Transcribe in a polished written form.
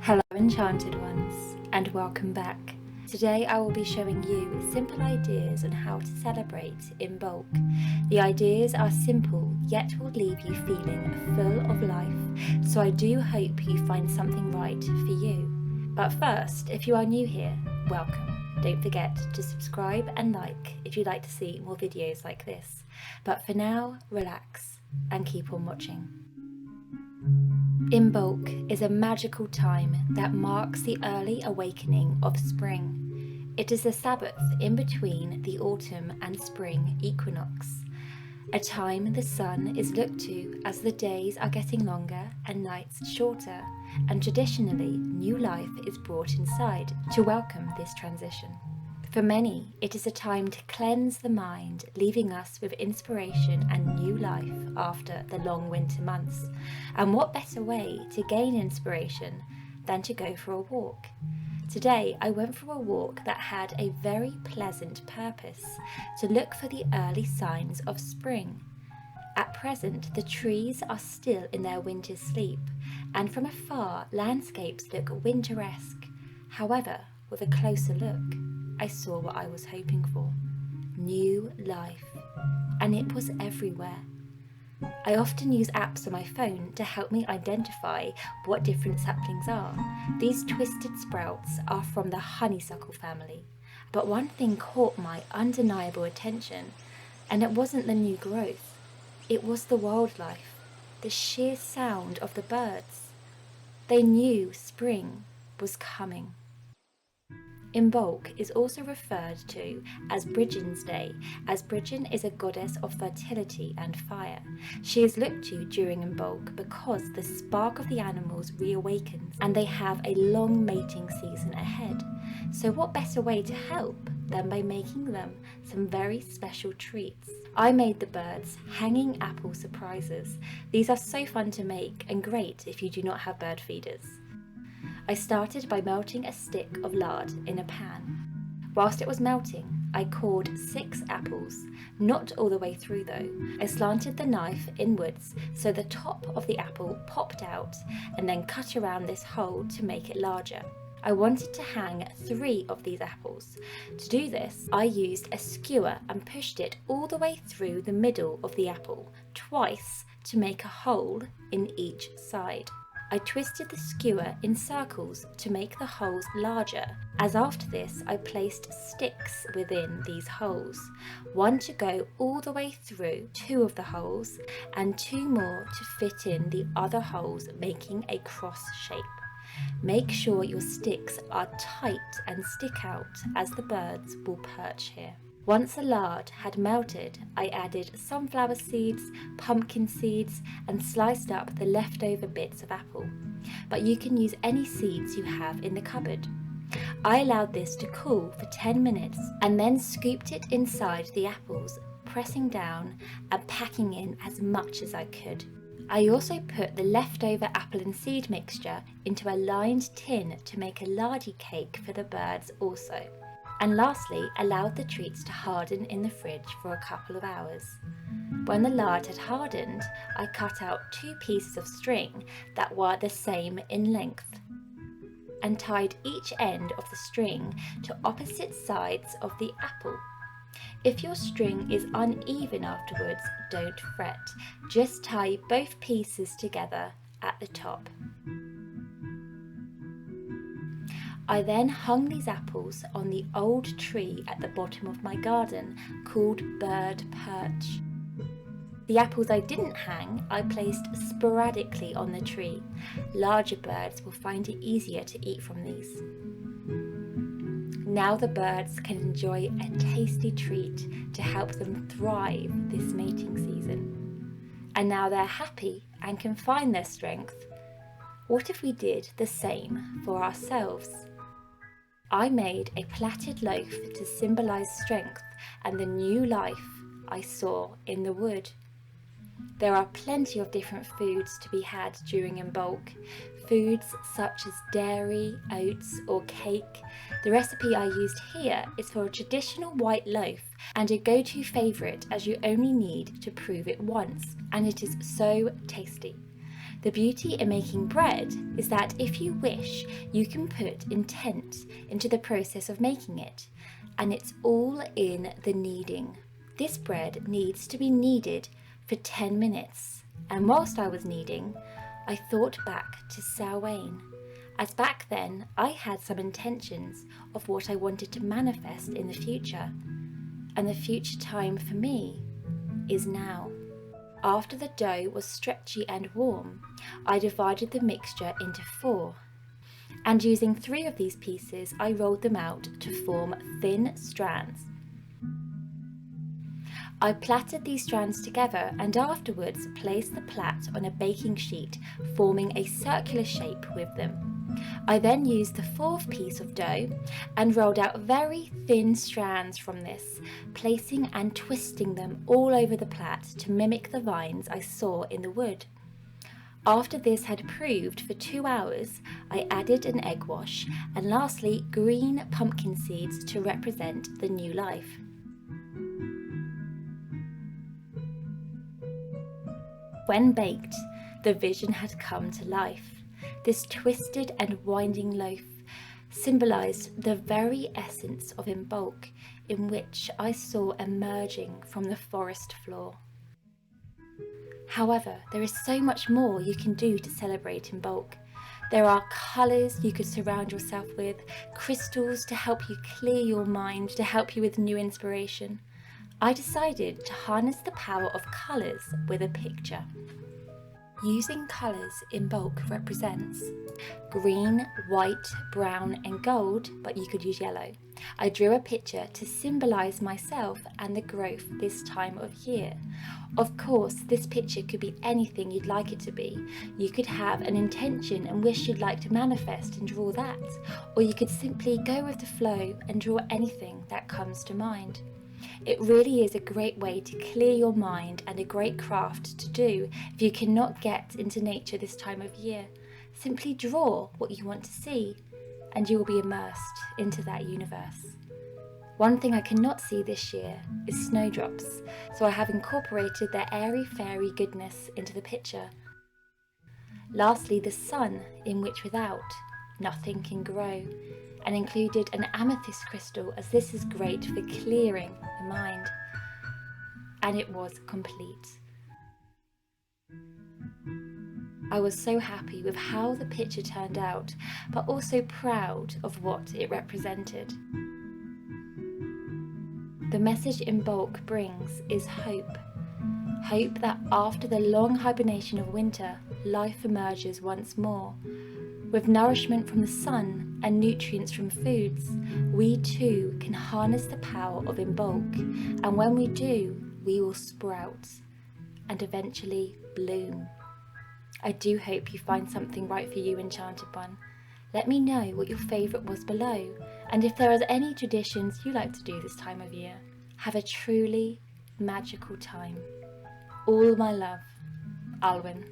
Hello Enchanted ones, and welcome back. Today I will be showing you simple ideas on how to celebrate Imbolc. The ideas are simple, yet will leave you feeling full of life, so I do hope you find something right for you. But first, if you are new here, welcome. Don't forget to subscribe and like if you'd like to see more videos like this. But for now, relax and keep on watching. Imbolc is a magical time that marks the early awakening of spring. It is the Sabbath in between the autumn and spring equinox, a time the sun is looked to as the days are getting longer and nights shorter, and traditionally new life is brought inside to welcome this transition. For many, it is a time to cleanse the mind, leaving us with inspiration and new life after the long winter months. And what better way to gain inspiration than to go for a walk? Today, I went for a walk that had a very pleasant purpose, to look for the early signs of spring. At present, the trees are still in their winter sleep, and from afar, landscapes look winteresque. However, with a closer look, I saw what I was hoping for: new life, and it was everywhere. I often use apps on my phone to help me identify what different saplings are. These twisted sprouts are from the honeysuckle family, but one thing caught my undeniable attention, and it wasn't the new growth, it was the wildlife, the sheer sound of the birds. They knew spring was coming. Imbolc is also referred to as Brigid's Day, as Brigid is a goddess of fertility and fire. She is looked to during Imbolc because the spark of the animals reawakens and they have a long mating season ahead. So what better way to help than by making them some very special treats? I made the birds hanging apple surprises. These are so fun to make and great if you do not have bird feeders. I started by melting a stick of lard in a pan. Whilst it was melting, I cored 6 apples, not all the way through though. I slanted the knife inwards so the top of the apple popped out, and then cut around this hole to make it larger. I wanted to hang 3 of these apples. To do this, I used a skewer and pushed it all the way through the middle of the apple, twice, to make a hole in each side. I twisted the skewer in circles to make the holes larger, as after this I placed sticks within these holes, one to go all the way through 2 of the holes and 2 more to fit in the other holes, making a cross shape. Make sure your sticks are tight and stick out, as the birds will perch here. Once the lard had melted, I added sunflower seeds, pumpkin seeds, and sliced up the leftover bits of apple. But you can use any seeds you have in the cupboard. I allowed this to cool for 10 minutes and then scooped it inside the apples, pressing down and packing in as much as I could. I also put the leftover apple and seed mixture into a lined tin to make a lardy cake for the birds also. And lastly, allowed the treats to harden in the fridge for a couple of hours. When the lard had hardened, I cut out 2 pieces of string that were the same in length and tied each end of the string to opposite sides of the apple. If your string is uneven afterwards, don't fret. Just tie both pieces together at the top. I then hung these apples on the old tree at the bottom of my garden, called Bird Perch. The apples I didn't hang, I placed sporadically on the tree. Larger birds will find it easier to eat from these. Now the birds can enjoy a tasty treat to help them thrive this mating season. And now they're happy and can find their strength. What if we did the same for ourselves? I made a plaited loaf to symbolise strength and the new life I saw in the wood. There are plenty of different foods to be had during Imbolc. Foods such as dairy, oats or cake. The recipe I used here is for a traditional white loaf and a go-to favourite, as you only need to prove it once, and it is so tasty. The beauty in making bread is that if you wish, you can put intent into the process of making it, and it's all in the kneading. This bread needs to be kneaded for 10 minutes, and whilst I was kneading, I thought back to Samhain, as back then I had some intentions of what I wanted to manifest in the future, and the future time for me is now. After the dough was stretchy and warm, I divided the mixture into 4, and using 3 of these pieces I rolled them out to form thin strands. I plaited these strands together and afterwards placed the plait on a baking sheet, forming a circular shape with them. I then used the 4th piece of dough and rolled out very thin strands from this, placing and twisting them all over the plait to mimic the vines I saw in the wood. After this had proved for 2 hours, I added an egg wash and lastly green pumpkin seeds to represent the new life. When baked, the vision had come to life. This twisted and winding loaf symbolised the very essence of Imbolc, in which I saw emerging from the forest floor. However, there is so much more you can do to celebrate Imbolc. There are colours you could surround yourself with, crystals to help you clear your mind, to help you with new inspiration. I decided to harness the power of colours with a picture. Using colours Imbolc represents green, white, brown and gold, but you could use yellow. I drew a picture to symbolise myself and the growth this time of year. Of course, this picture could be anything you'd like it to be. You could have an intention and wish you'd like to manifest and draw that, or you could simply go with the flow and draw anything that comes to mind. It really is a great way to clear your mind and a great craft to do if you cannot get into nature this time of year. Simply draw what you want to see and you will be immersed into that universe. One thing I cannot see this year is snowdrops, so I have incorporated their airy fairy goodness into the picture. Lastly, the sun, in which without nothing can grow, and included an amethyst crystal, as this is great for clearing the mind. And it was complete. I was so happy with how the picture turned out, but also proud of what it represented. The message Imbolc brings is hope. Hope that after the long hibernation of winter, life emerges once more. With nourishment from the sun and nutrients from foods, we too can harness the power of Imbolc, and when we do, we will sprout and eventually bloom. I do hope you find something right for you, Enchanted One. Let me know what your favourite was below, and if there are any traditions you like to do this time of year. Have a truly magical time. All my love, Alwyn.